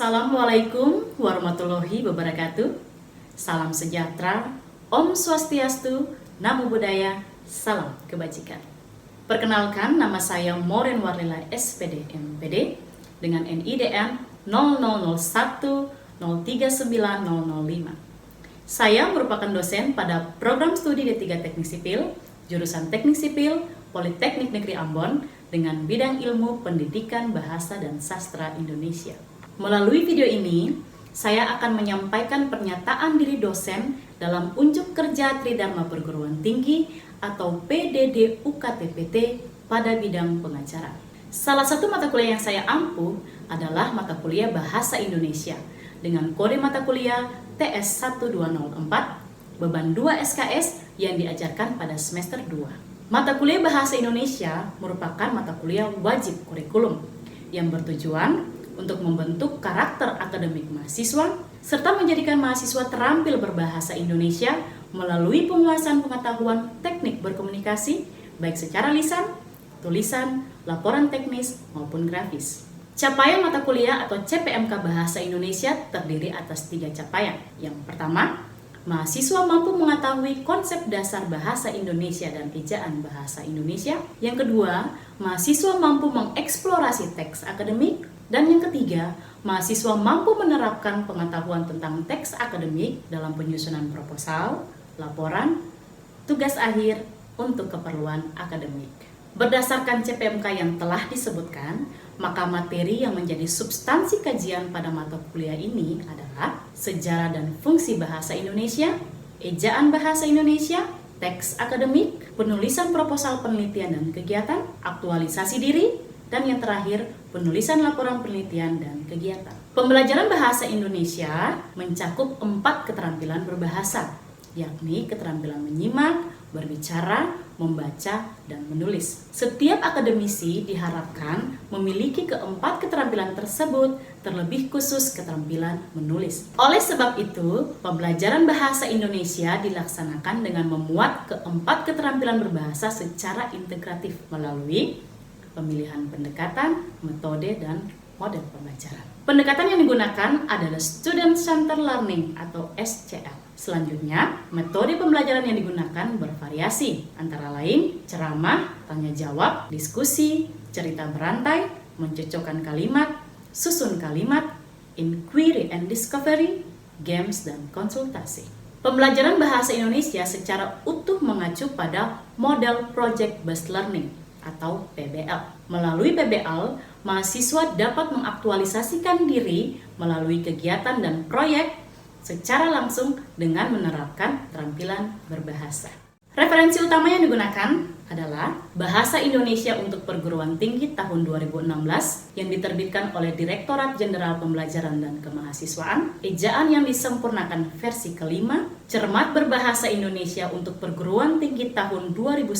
Assalamualaikum warahmatullahi wabarakatuh. Salam sejahtera, Om Swastiastu, Namo Buddhaya, Salam Kebajikan. Perkenalkan, nama saya Moren Warlila SPD MPD dengan NIDN 0001039005. Saya merupakan dosen pada program studi D3 Teknik Sipil, jurusan Teknik Sipil, Politeknik Negeri Ambon dengan bidang ilmu pendidikan bahasa dan sastra Indonesia. Melalui video ini, saya akan menyampaikan pernyataan diri dosen dalam unjuk kerja Tridharma Perguruan Tinggi atau PDD UKT-PT pada bidang pengacara. Salah satu mata kuliah yang saya ampuh adalah mata kuliah Bahasa Indonesia dengan kode mata kuliah TS1204, beban 2 SKS yang diajarkan pada semester 2. Mata kuliah Bahasa Indonesia merupakan mata kuliah wajib kurikulum yang bertujuan untuk membentuk karakter akademik mahasiswa, serta menjadikan mahasiswa terampil berbahasa Indonesia melalui penguasaan pengetahuan teknik berkomunikasi, baik secara lisan, tulisan, laporan teknis, maupun grafis. Capaian mata kuliah atau CPMK Bahasa Indonesia terdiri atas 3 capaian. Yang pertama, mahasiswa mampu mengetahui konsep dasar bahasa Indonesia dan ejaan bahasa Indonesia. Yang kedua, mahasiswa mampu mengeksplorasi teks akademik. Dan yang ketiga, mahasiswa mampu menerapkan pengetahuan tentang teks akademik dalam penyusunan proposal, laporan, tugas akhir untuk keperluan akademik. Berdasarkan CPMK yang telah disebutkan, maka materi yang menjadi substansi kajian pada mata kuliah ini adalah sejarah dan fungsi bahasa Indonesia, ejaan bahasa Indonesia, teks akademik, penulisan proposal penelitian dan kegiatan, aktualisasi diri, dan yang terakhir, penulisan laporan penelitian dan kegiatan. Pembelajaran bahasa Indonesia mencakup 4 keterampilan berbahasa, yakni keterampilan menyimak, berbicara, membaca, dan menulis. Setiap akademisi diharapkan memiliki keempat keterampilan tersebut, terlebih khusus keterampilan menulis. Oleh sebab itu, pembelajaran bahasa Indonesia dilaksanakan dengan memuat keempat keterampilan berbahasa secara integratif melalui pemilihan pendekatan, metode, dan model pembelajaran. Pendekatan yang digunakan adalah Student Centered Learning atau SCL. Selanjutnya, metode pembelajaran yang digunakan bervariasi, antara lain ceramah, tanya jawab, diskusi, cerita berantai, mencocokkan kalimat, susun kalimat, inquiry and discovery, games, dan konsultasi. Pembelajaran bahasa Indonesia secara utuh mengacu pada model Project Based Learning atau PBL. Melalui PBL, mahasiswa dapat mengaktualisasikan diri melalui kegiatan dan proyek secara langsung dengan menerapkan keterampilan berbahasa. Referensi utama yang digunakan adalah Bahasa Indonesia untuk Perguruan Tinggi tahun 2016 yang diterbitkan oleh Direktorat Jenderal Pembelajaran dan Kemahasiswaan, ejaan yang disempurnakan versi kelima, Cermat Berbahasa Indonesia untuk Perguruan Tinggi tahun 2009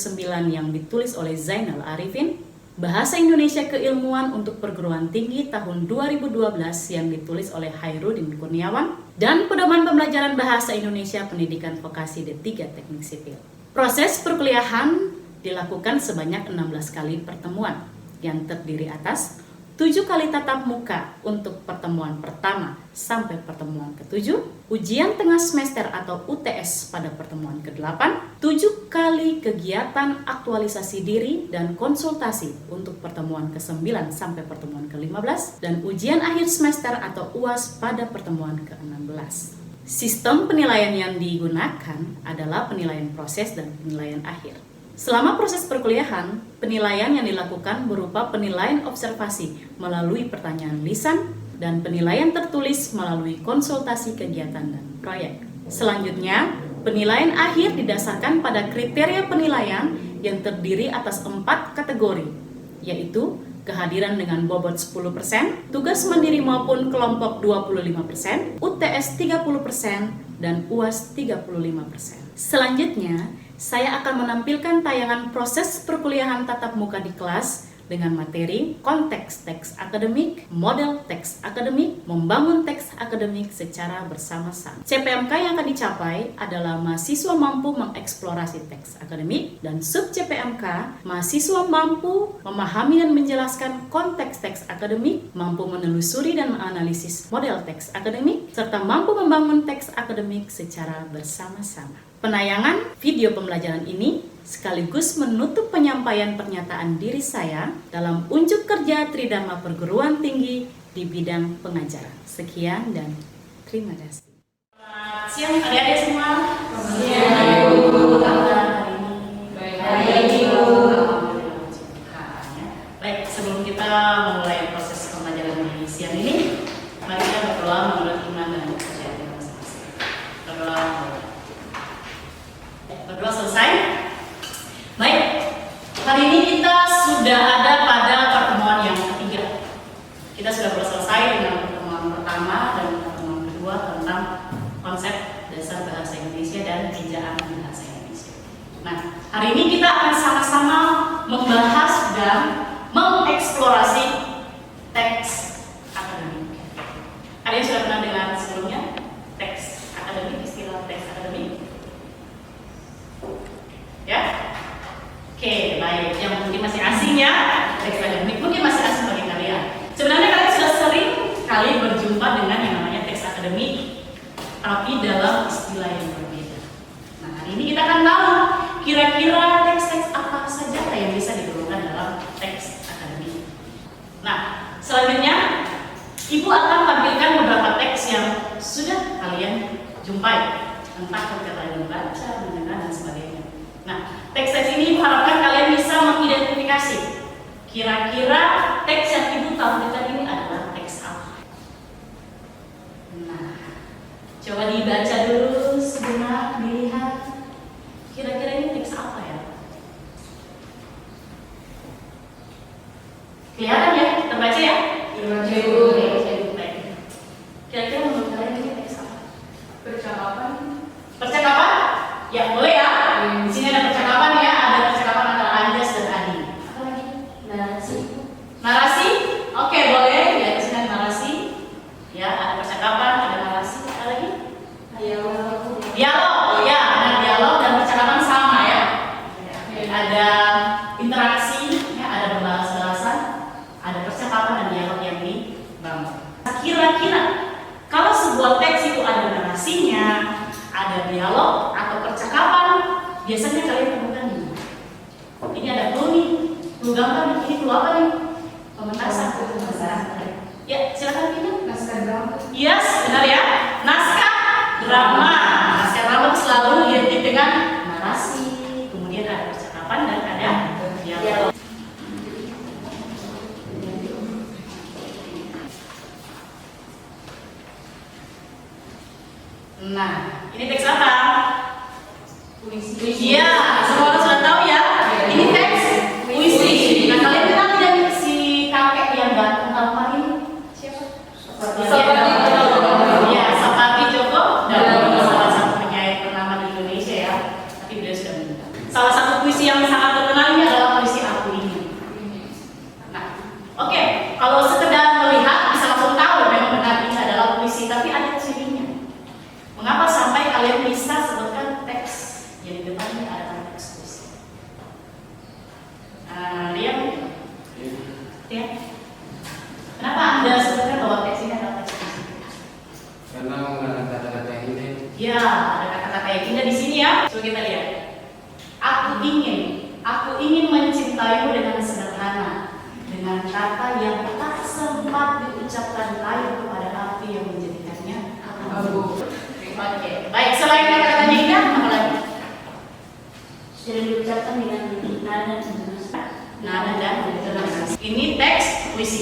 yang ditulis oleh Zainal Arifin, Bahasa Indonesia Keilmuan untuk Perguruan Tinggi tahun 2012 yang ditulis oleh Hairudin Kurniawan, dan Pedoman Pembelajaran Bahasa Indonesia Pendidikan Vokasi D3 Teknik Sipil. Proses perkuliahan dilakukan sebanyak 16 kali pertemuan yang terdiri atas 7 kali tatap muka untuk pertemuan pertama sampai pertemuan ke-7, ujian tengah semester atau UTS pada pertemuan ke-8, 7 kali kegiatan aktualisasi diri dan konsultasi untuk pertemuan ke-9 sampai pertemuan ke-15, dan ujian akhir semester atau UAS pada pertemuan ke-16. Sistem penilaian yang digunakan adalah penilaian proses dan penilaian akhir. Selama proses perkuliahan, penilaian yang dilakukan berupa penilaian observasi melalui pertanyaan lisan dan penilaian tertulis melalui konsultasi kegiatan dan proyek. Selanjutnya, penilaian akhir didasarkan pada kriteria penilaian yang terdiri atas 4 kategori, yaitu kehadiran dengan bobot 10%, tugas mandiri maupun kelompok 25%, UTS 30%, dan UAS 35%. Selanjutnya, saya akan menampilkan tayangan proses perkuliahan tatap muka di kelas dengan materi konteks teks akademik, model teks akademik, membangun teks akademik secara bersama-sama. CPMK yang akan dicapai adalah mahasiswa mampu mengeksplorasi teks akademik, dan sub CPMK mahasiswa mampu memahami dan menjelaskan konteks teks akademik, mampu menelusuri dan menganalisis model teks akademik, serta mampu membangun teks akademik secara bersama-sama. Penayangan video pembelajaran ini sekaligus menutup penyampaian pernyataan diri saya dalam unjuk kerja Tridharma Perguruan Tinggi di bidang pengajaran. Sekian dan terima kasih. Selamat siang adik-adik semua. Selamat siang. Apa kabar hari ini? Baik, Ibu. Baik, sebelum kita memulai proses pembelajaran di siang ini, mari kita berdoa menurut iman dan kepercayaan kita masing-masing. Berdoa selesai. Baik, hari ini kita sudah ada pada pertemuan yang ketiga. Kita sudah selesai dengan pertemuan pertama dan pertemuan kedua tentang konsep dasar bahasa Indonesia dan ejaan bahasa Indonesia. Nah, hari ini kita akan sama-sama membahas dan mengeksplorasi teks akademik. Ada yang sudah pernah dengar sebelumnya teks akademik, istilah teks akademik? Ya? Oke, baik. Yang mungkin masih asing ya, teks akademik mungkin masih asing bagi kalian. Sebenarnya kalian sudah sering kali berjumpa dengan yang namanya teks akademik, tapi dalam istilah yang berbeda. Nah, hari ini kita akan tahu kira-kira teks-teks apa saja yang bisa diperlukan dalam teks akademik. Nah, selanjutnya Ibu akan tampilkan beberapa teks yang sudah kalian jumpai, entah ketika kalian membaca, mendengar, dan sebagainya. Nah, teks-teks ini harapkan kalian bisa mengidentifikasi kira-kira teks yang Ibu tampilkan ini adalah teks apa. Nah, coba dibaca dulu sebentar, dilihat kira-kira ini teks apa ya. Kelihatan ya? Terbaca ya? Terbaca dulu. Baik. Kira-kira menurut kalian ini teks apa? Percakapan? Percakapan? Ya, boleh ya. Di sini ada percakapan ya, ada percakapan antara Anjas dan Adi. Apa lagi? Narasi. Narasi? Oke, boleh. Ya, di sini ada narasi. Ya, ada percakapan, ada narasi. Apa lagi? Dialog. Dialog, ya, ada dialog dan percakapan sama ya. Ada interaksi, ya, ada pembahasan, ada percakapan dan dialog yang dibangun. Kira-kira kalau sebuah teks itu ada narasinya, ada dialog atau percakapan, biasanya kalian temukan di mana? Ini ada clue nih, clue gambar. Ini clue apa nih? Pementasan. Ya, silakan Pina. Naskah drama. Yes, benar ya. Naskah drama. Naskah drama selalu identik dengan narasi, kemudian ada percakapan dan ada dialog. Nah, ini teks apa? Puisi. Iya, semua orang sudah tahu ya. Ini teks puisi. Nah, kalian kenal tidak si kakek yang ganteng tampan ini? Siapa? Iya, Sapati Djoko dan salah satu penyair ternama di Indonesia ya. Tapi beliau sudah meninggal. Salah satu puisi yang sangat terkenal ini adalah puisi Aku Ingin. Nah, oke, kalau sekedar melihat bisa langsung tahu memang benar ini adalah puisi, tapi ada cirinya. Mengapa sampai kalian bisa sebutkan teks yang di depannya adalah teks puisi? Rian? Ya. Kenapa Anda sebutkan bahwa teks ini adalah teks puisi? Karena menggunakan kata-kata yang indah. Ya, ada kata-kata yang indah di sini ya. Coba kita lihat. Aku ingin mencintaimu dengan sederhana, dengan kata yang tak sempat diucapkan lain kepada api yang menjadikannya abu. Oke, baik. Selain kata-kata indah, apa lagi? Sudah diucapkan dengan nada dan intonasi. Nada dan intonasi. Ini teks puisi.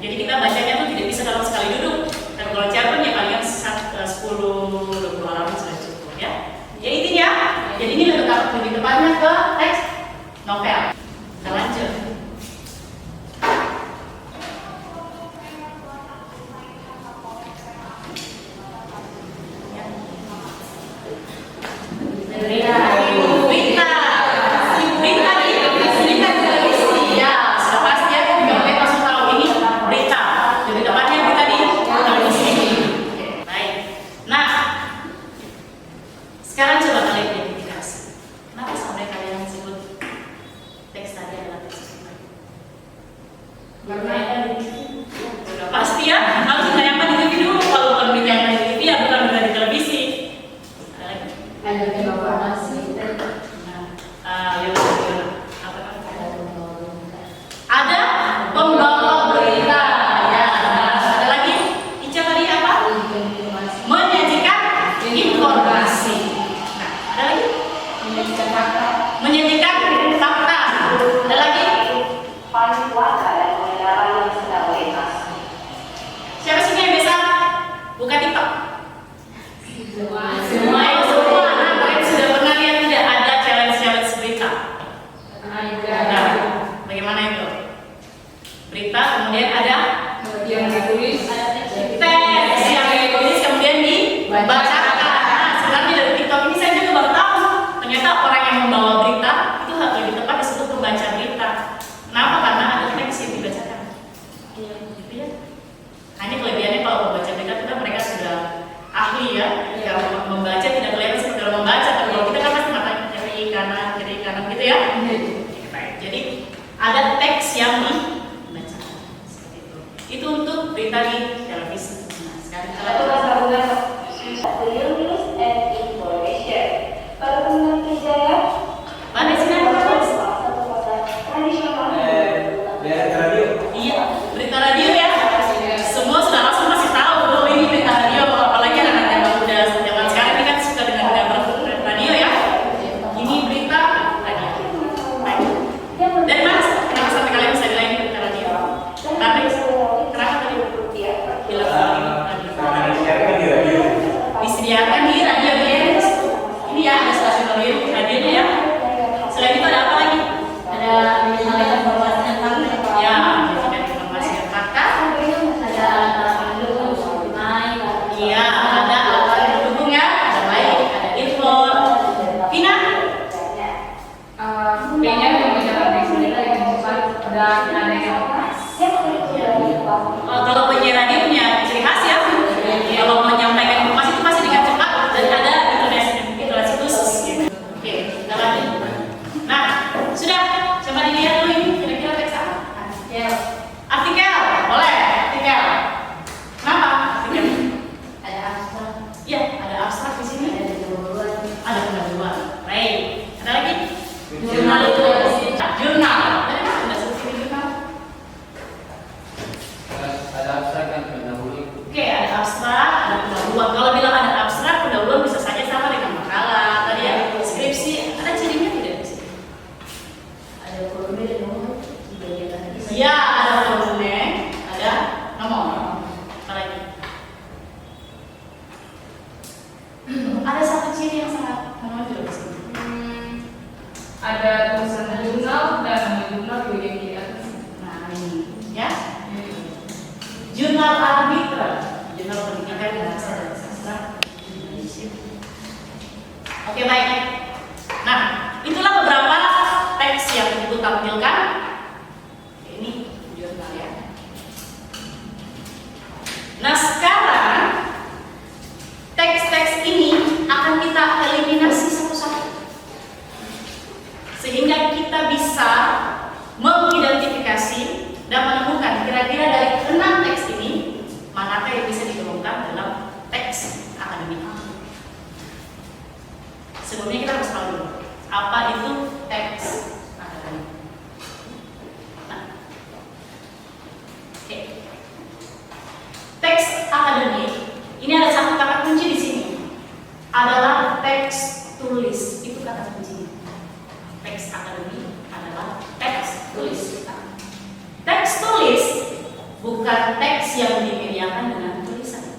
Jadi kita bacanya tuh tidak bisa dalam sekali duduk. Dan kalau cerpen ya kalian 10-20 halaman sudah cukup ya. Ya intinya, jadi ini lebih tepatnya ke teks novel. Kita lanjut. Sekarang coba kalian identifikasi. Kenapa sampai kalian sebut teks tadi adalah teks berita? Karena sudah pasti ya, harus ditayangkan di TV dulu. Kalau bukan berita yang ada di TV ya bukan berita di televisi. Ada lagi? Ada informasi. Ada pembawa berita. Ya, ada lagi. Ica tadi apa? Menyajikan informasi. Ada lagi? Menyajikan fakta. Menyajikan fakta. Ada lagi? Paling warga dan pengendara yang sedang melintas. Siapa sih yang bisa buka TikTok? Semua. Nah, kalian sudah pernah lihat tidak ada challenge berita? Nah, bagaimana itu? Berita kemudian ada Yang ditulis. teks yang ditulis kemudian dibacakan. Nah, sebenarnya dari TikTok ini saya juga baru tahu ternyata orang yang membawa berita itu lebih tepat disebut pembaca berita. Kenapa? Karena ada teks yang dibacakan. Iya, gitu ya. Hanya kelebihannya kalau pembaca berita kita mereka sudah ahli ya. Yang membaca tidak kelihatan seperti dalam membaca, tapi kalau kita kan pasti matanya kiri kanan gitu ya. Jadi ada teks yang dibacakan seperti itu. Itu untuk berita di televisi. Nah, sekarang kita lanjut. Real news and information. Para pendengar Trijaya, Mana sih Nan? salah satu kota tradisional. Iya, berita radio ya. Semua sudah langsung pasti tahu bahwa ini berita radio. Apalagi anak-anak yang muda zaman sekarang ini kan suka dengan radio ya. Ini berita radio. Baik. Dari mana? Kenapa sampai kalian bisa bilang ini berita radio? Tapi kenapa tadi bilang radio? Disediakan di radio BNS. Ini ya ada stasiun radionya ya. Selain itu ada apa lagi? Ada menyampaikan informasi yang fakta. Ya, menyajikan informasi yang fakta. Ada alat pendukung seperti mic. Iya, ada alat pendukung ya. Ada mic, ada earphone. Vina? Kayaknya yang menjalankan teks berita yang cepat dan ada yang Kalau penyiar radio punya ciri khas ya. Kalau menyampaikan informasi itu pasti dengan cepat dan ada intonasi khusus gitu. Oke, kita lanjut. Nah, sudah. Coba dilihat dulu ini kira-kira teks apa? Artikel, boleh. Artikel. Kenapa artikel? ada abstrak. Iya, ada abstrak di sini. Ada pendahuluan. Ada pendahuluan. Baik. Ada lagi? Jurnal itu. Jurnal. Dari mana Anda seperti jurnal? Ada abstrak dan pendahulu. Oke, ada abstrak, ada pendahuluan. Kalau bilang ada abstrak, pendahuluan bisa saja sama dengan makalah. Tadi ya, skripsi. Ada cirinya tidak di sini? Ada volume dan nomor di bagian tadi. Iya, ada volume, ada nomor. Apa lagi? Ada satu ciri yang sangat menonjol di sini. Ada tulisan jurnal dan nama jurnal di bagian kiri atas. Nah, ini ya. Jurnal Arbitra, Jurnal Pendidikan Bahasa dan Sastra Indonesia. Oke, baik. Nah, itulah beberapa teks yang ibu tampilkan. Ini jurnal ya. Nah, sekarang teks-teks ini akan kita eliminasi satu-satu sehingga kita bisa mengidentifikasi dan menemukan kira-kira dari 6 teks ini manakah yang bisa digolongkan dalam teks akademik. Sebelumnya kita harus tahu dulu apa itu teks akademik. Nah, oke. Teks akademik ini ada satu kata kunci di sini, adalah teks tulis. Itu kata kuncinya. Teks akademik adalah teks tulis. Teks tulis bukan teks yang dimediakan dengan tulisan.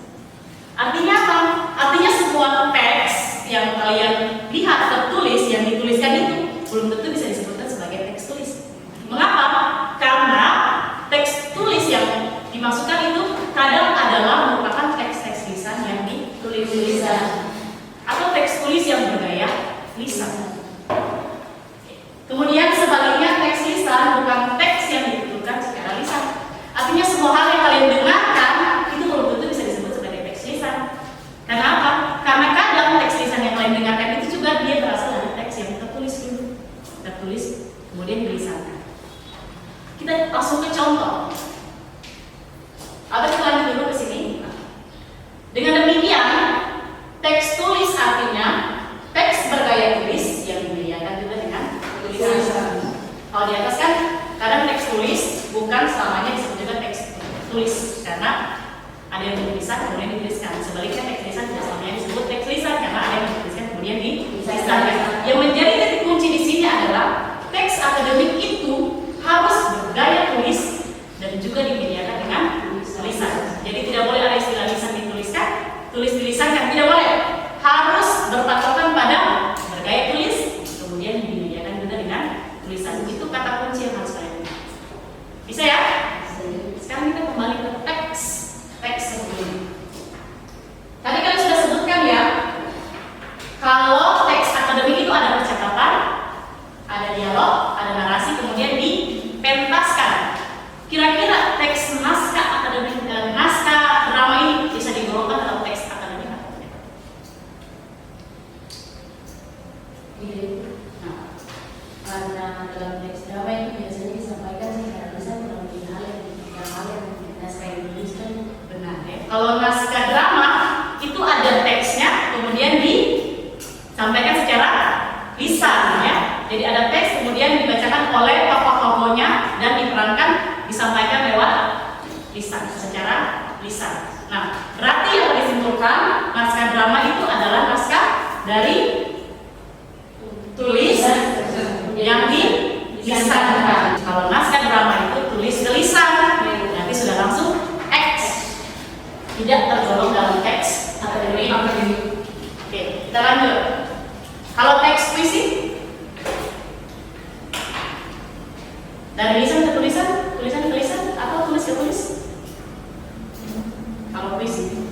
Artinya apa? Artinya semua teks yang kalian lihat tertulis, yang dituliskan itu belum tentu bisa disebutkan sebagai teks tulis. Mengapa? Karena teks tulis yang dimaksudkan itu kadang adalah merupakan teks-teks lisan yang ditulis lisan atau teks tulis yang bergaya lisan. Kemudian sebaliknya teks lisan bukan teks yang dituturkan secara lisan. Artinya semua hal yang kalian dengarkan itu belum tentu bisa disebut sebagai teks lisan. Karena apa? Karena kadang teks lisan yang kalian dengarkan itu juga dia berasal dari teks yang tertulis dulu, tertulis kemudian dilisankan. Kita langsung ke contoh. Atau kita lanjut dulu ke sini. Dengan demikian, teks tulis artinya teks bergaya tulis yang dimediakan juga dengan tulisan. Kalau di atas kan kadang teks tulis bukan selamanya disebut juga teks tulis karena ada yang dituliskan kemudian dituliskan. Sebaliknya teks lisan tidak selamanya disebut teks lisan karena ada yang dituliskan kemudian dituliskan. Yang menjadi titik kunci di sini adalah teks akademik itu harus bergaya tulis dan juga dimediakan dengan tulisan. Jadi tidak boleh ada istilah lisan dituliskan, tulis dilisankan, tidak boleh. Harus berpatokan pada bergaya tulis, kemudian dimediakan juga dengan tulisan. Itu kata kunci yang harus kalian ingat. Bisa ya? Sekarang kita kembali ke teks sebelumnya. Tadi kalian sudah sebutkan ya, kalau teks akademik itu ada percakapan, ada dialog, ada narasi, kemudian dipentaskan. Kira-kira teks naskah akademik dan naskah drama ini bisa digolongkan dalam teks akademik atau tidak? Nah, karena dalam teks drama itu biasanya disampaikan secara lisan melalui hal yang naskah yang dituliskan. Benar ya. Kalau naskah drama itu ada teksnya, kemudian disampaikan secara lisan ya. Jadi ada teks kemudian dibacakan oleh tokoh-tokohnya dan diperankan disampaikan lewat lisan secara lisan. Nah, berarti yang disimpulkan naskah drama itu adalah naskah dari tulis yang dilisankan. Kalau naskah drama itu tulis ke lisan, nanti sudah langsung X, tidak tergolong dalam teks akademik. Oke, kita lanjut. Kalau teks puisi dari lisan ke tulisan, tulisan ke lisan, atau tulis ke tulis? Kalau puisi,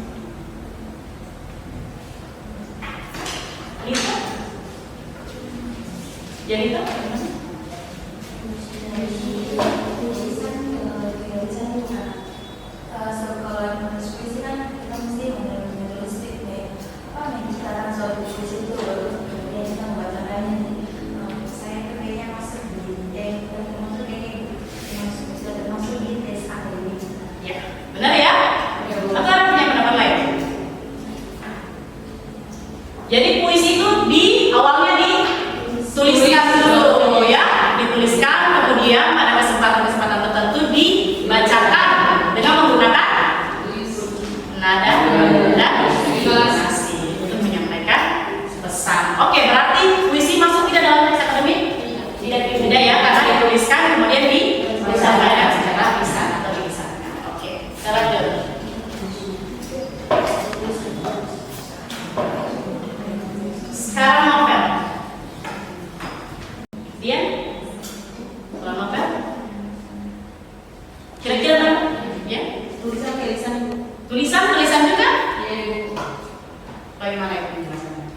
lisan, jadi itu ya, benar ya? Atau ada punya pendapat lain? Jadi puisi itu di awalnya dituliskan dulu ya, dituliskan kemudian pada kesempatan-kesempatan tertentu dibacakan dengan menggunakan nada dan intonasi untuk menyampaikan pesan. Oke, berarti puisi masuk tidak dalam teks akademik? Tidak ya, karena dituliskan kemudian disampaikan secara lisan atau dilisankan. Oke, kita lanjut. Sekarang novel. Dia kalau novel kira-kira apa? Ya, Tulisan ke lisan. tulisan juga? Ya. Bagaimana itu penjelasannya?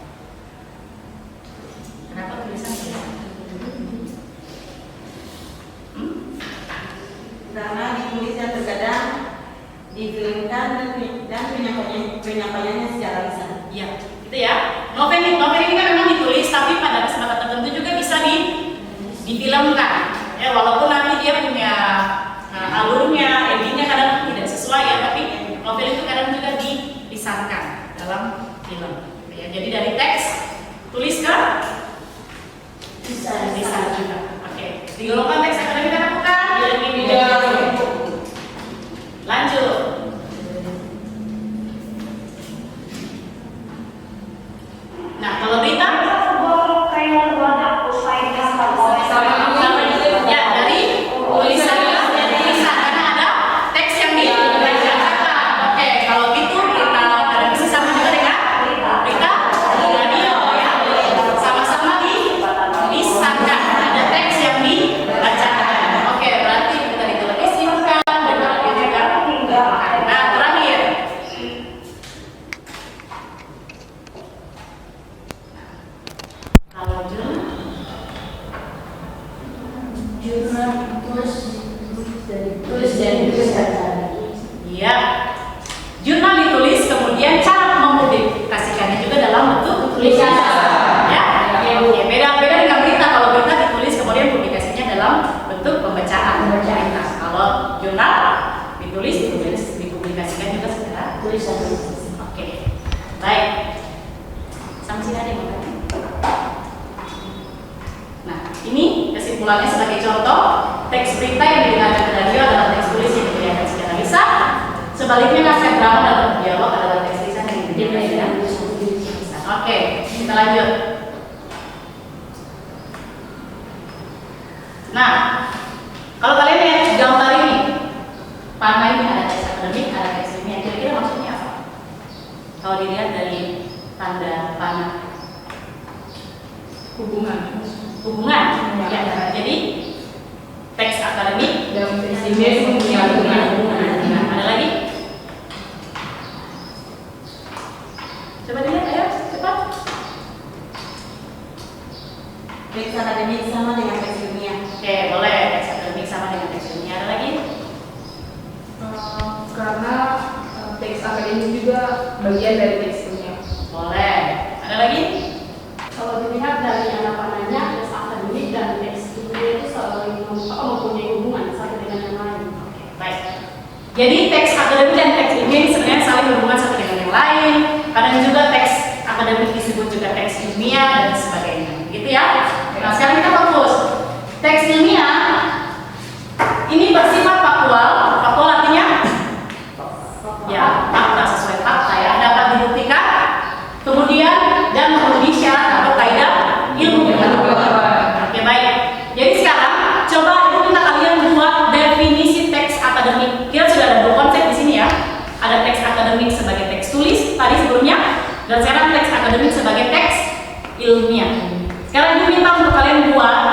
Kenapa tulisan? Karena ditulisnya terkadang difilmkan dan penyampaiannya secara lisan. Iya, gitu ya. Novel ini kan memang ditulis, tapi pada kesempatan tertentu juga bisa difilmkan. Ya, walaupun nanti dia punya alurnya, endingnya kadang tidak sesuai ya, tapi novel itu kadang juga dilisankan dalam film. Ya, jadi dari teks tulis ke lisan juga. Oke, digolongkan teks akademik atau bukan? Tidak. Lanjut. Nah, kalau berita ya dari tulisan karena ada teks yang Tulisan. Ya, oke. Beda dengan berita. Kalau berita ditulis kemudian publikasinya dalam bentuk pembacaan. Berita. Kalau jurnal dipublikasikan juga secara Tulisan. Oke. Baik. Sampai sini ada yang mau tanya? Nah, ini kesimpulannya sebagai contoh, teks berita yang didengarkan di radio adalah teks tulis yang diberikan secara lisan. Sebaliknya naskah drama dalam dialog adalah teks lisan yang diberikan secara lisan. Oke, kita lanjut. Nah, kalau kalian lihat gambar ini, panah ini ada teks akademik, ada teks ilmiah. Kira-kira maksudnya apa? Kalau dilihat dari tanda panah, Hubungan. Ya, jadi teks akademik Dan teks ilmiah punya hubungan. Nah, ada lagi? Coba dilihat, ayo cepat. Teks akademik sama dengan teks ilmiah. Oke, boleh. Teks akademik sama dengan teks ilmiah. Ada lagi? Karena teks akademik juga bagian dari teks ilmiah. Boleh. Ada lagi? Kalau dilihat dari yang namanya teks akademik dan teks ilmiah itu saling mempunyai hubungan satu dengan yang lain. Baik. Jadi teks akademik dan teks ilmiah ini sebenarnya saling berhubungan satu dengan yang lain. Kadang juga teks akademik disebut juga teks ilmiah dan sebagainya. Gitu ya. Nah, sekarang kita fokus. Teks ilmiah ini bersifat faktual. Faktual artinya ya, fakta sesuai fakta ya, dapat dibuktikan, kemudian dan memenuhi syarat atau kaidah ilmu pengetahuan. Oke, baik. Jadi sekarang coba ibu minta kalian buat definisi teks akademik. Kita sudah ada dua konsep di sini ya. Ada teks akademik sebagai teks tulis tadi sebelumnya, dan sekarang teks akademik sebagai teks ilmiah. Sekarang ibu minta untuk kalian buat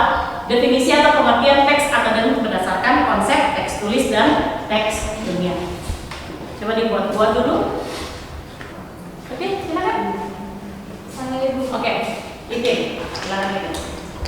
definisi atau pengertian teks akademik berdasarkan konsep teks tulis dan teks ilmiah. Coba dibuat-buat dulu. Oke, silakan. Saya ibu. Oke, Ide, silakan Ide.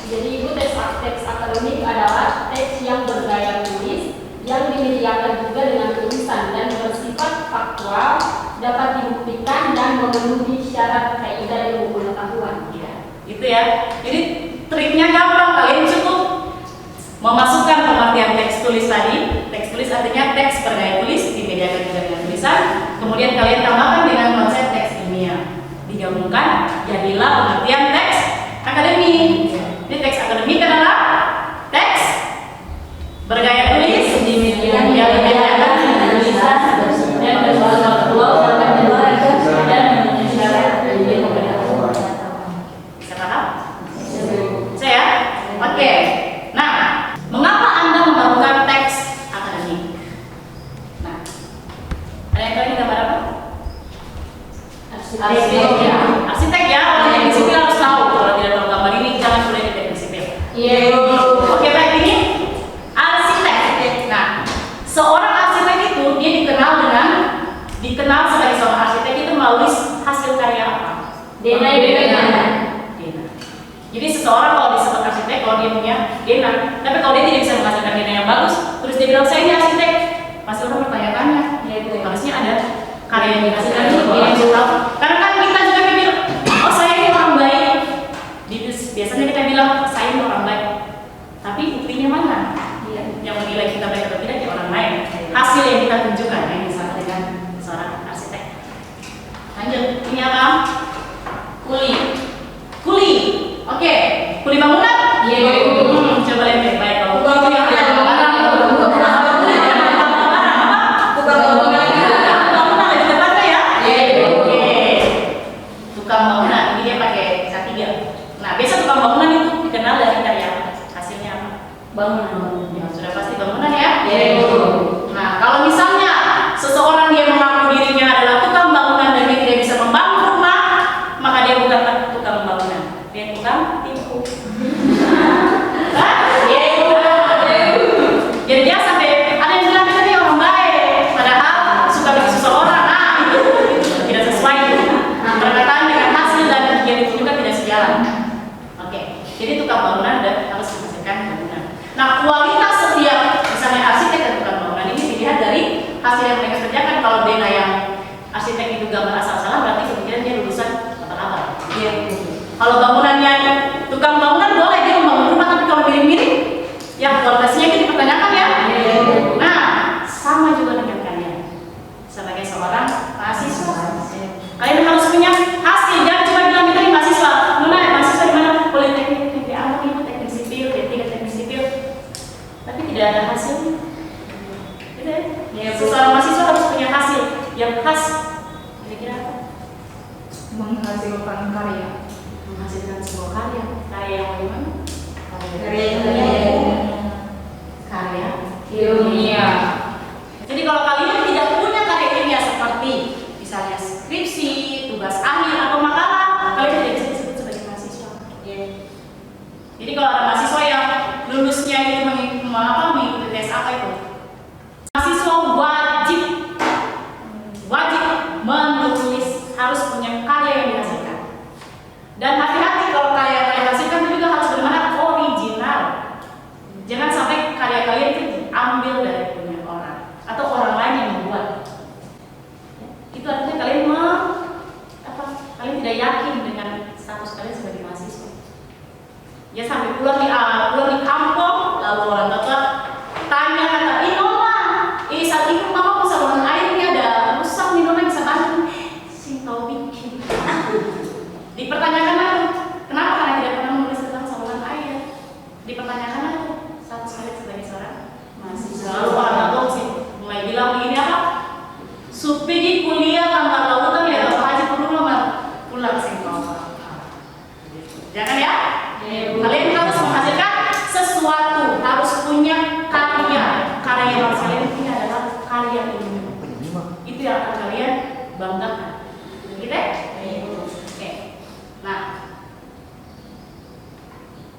Jadi ibu teks akademik adalah teks yang bergaya tulis, yang dimediakan juga dengan tulisan dan bersifat faktual, dapat dibuktikan dan memenuhi syarat kaidah ilmu pengetahuan. Ya, gitu ya. Jadi triknya gampang, kalian cukup memasukkan pengertian teks tulis tadi. Teks tulis artinya teks bergaya tulis, dimediakan juga dengan tulisan. Kemudian kalian tambahkan dengan konsep teks ilmiah. Digabungkan, jadilah pengertian teks akademik. Jadi teks akademik adalah teks bergaya tulis, dimediakan dengan tulisan dan bersifat faktual, dapat dibuktikan dan memenuhi syarat ilmu pengetahuan. Bisa paham? Saya? Oke. Nah, mengapa Anda memerlukan teks akademik? Nah, ada yang tahu ini gambar apa? Arsitek ya. Arsitek ya, orang yang sipil harus tahu. Kalau tidak tahu gambar ini, jangan kuliah di teknik sipil. Iya. Oke, baik, ini arsitek. Nah, seorang arsitek itu dia dikenal sebagai seorang arsitek itu melalui hasil karya apa? Dena. Jadi seseorang kalau disebut arsitek, kalau dia punya dena, tapi kalau dia tidak bisa menghasilkan dena yang bagus, terus dia bilang saya ini arsitek, pasti orang bertanya-tanya. Harusnya ada karya yang dihasilkan itu dia yang tahu. Karena kan kita juga pikir, oh saya ini orang baik. Biasanya kita bilang saya ini orang baik, tapi buktinya mana? Yang menilai kita baik atau tidak ya orang lain. Hasil yang kita tunjukkan yang sama dengan seorang arsitek. Lanjut, ini apa? Kuli. Oke, kuli bangunan? Iya. Coba lihat baik-baik kalau Tukang bangunan lebih tepatnya ya? Iya. Oke. Tukang bangunan, ini dia pakai K3. Nah, biasa tukang bangunan itu dikenal dari karya apa? Hasilnya apa? Bangunan. Ya, sudah pasti bangunan ya? Iya. Nah, kalau misalnya seseorang dia mengaku dirinya adalah tukang bangunan dan dia tidak bisa membangun rumah, maka dia bukan tukang bangunan, dia tukang tipu. Jadi dia sampai ada yang bilang dia orang baik, padahal suka bikin seseorang, itu tidak sesuai perkataan dengan hasil dan yang itu juga tidak sejalan. Oke, jadi tukang bangunan harus menghasilkan bangunan. Nah, kualitas setiap misalnya arsitek dan tukang bangunan ini dilihat dari hasil yang mereka kerjakan. Kalau dena yang arsitek itu gambar asal-asalan, berarti kemungkinan dia lulusan abal-abal. Ya. Kalau bangunannya tukang bangunan boleh dia membangun rumah, tapi kalau miring-miring, ya kualitasnya itu dipertanyakan ya. Nah, sama juga dengan kalian sebagai seorang mahasiswa. Kalian harus punya hasil, jangan cuma bilang kita nih mahasiswa. Nona mahasiswa di mana? Politeknik Negeri Ambon itu teknik sipil, D3 teknik sipil, tapi tidak ada hasilnya. Gitu ya. Seorang mahasiswa harus punya hasil yang khas. Kira-kira apa? Menghasilkan karya. Menghasilkan sebuah karya. Karya yang bagaimana? Karya Ilmiah. Jadi kalau kalian tidak punya karya ilmiah seperti misalnya skripsi, tugas akhir atau makalah, kalian tidak bisa disebut sebagai mahasiswa. Jadi kalau ada mahasiswa yang lulusnya itu mengikuti tes apa itu? Mahasiswa wajib menulis, harus punya karya yang dihasilkan. Dan hati-hati kalau karya yang kalian hasilkan itu juga harus benar-benar original. Jangan sampai karya kalian itu diambil dari punya orang atau orang lain yang membuat. Itu artinya kalian kalian tidak yakin dengan status kalian sebagai mahasiswa. Ya sampai pulang di kampung, lalu orang tua tanya kata, saat itu mama mau saluran airnya ada rusak nih, Nona bisa bantu? Sing tahu bikin. Dipertanyakan lagi, kenapa kalian tidak pernah menulis tentang saluran air? Dipertanyakan lagi, status kalian sebagai seorang mahasiswa. Lalu orang tua sih mulai bilang begini apa? Supigi kuliah tanpa lautan ya, Bapak Haji perlu nomor pulang sing tahu. Jangan ya? Kalian harus menghasilkan sesuatu, harus punya karya. Karya yang harus kalian punya adalah karya ilmiah. Itu yang akan kalian banggakan. Gitu ya? Oke. Nah,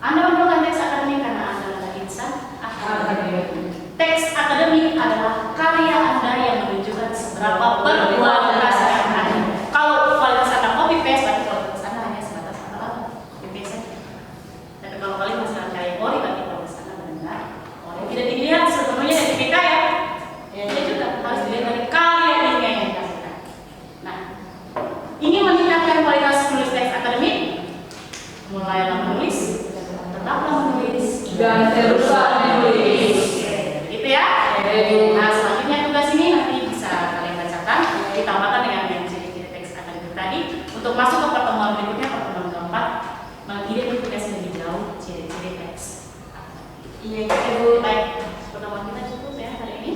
Anda memerlukan teks akademik karena Anda adalah insan akademik. Teks akademik adalah karya Anda yang menunjukkan seberapa berkualitas Anda. Kalau kualitas Anda copy paste, berarti kualitas Anda hanya sebatas copy paste saja. Tapi kalau kalian menghasilkan karya ori, berarti kualitas Anda benar. Tidak dilihat sepenuhnya dari TPK ya. Dia juga harus dilihat dari karya ilmiah yang dihasilkan. Nah, ingin meningkatkan kualitas menulis teks akademik, mulailah menulis, tetaplah menulis, Dan teruslah menulis. gitu ya. Nah, selanjutnya tugas ini nanti bisa kalian bacakan, ditambahkan dengan yang ciri-ciri teks akademik tadi. Untuk masuk ke pertemuan berikutnya, pertemuan keempat, mengidentifikasi lebih jauh ciri-ciri teks. Iya, baik. Pertemuan kita cukup ya hari ini.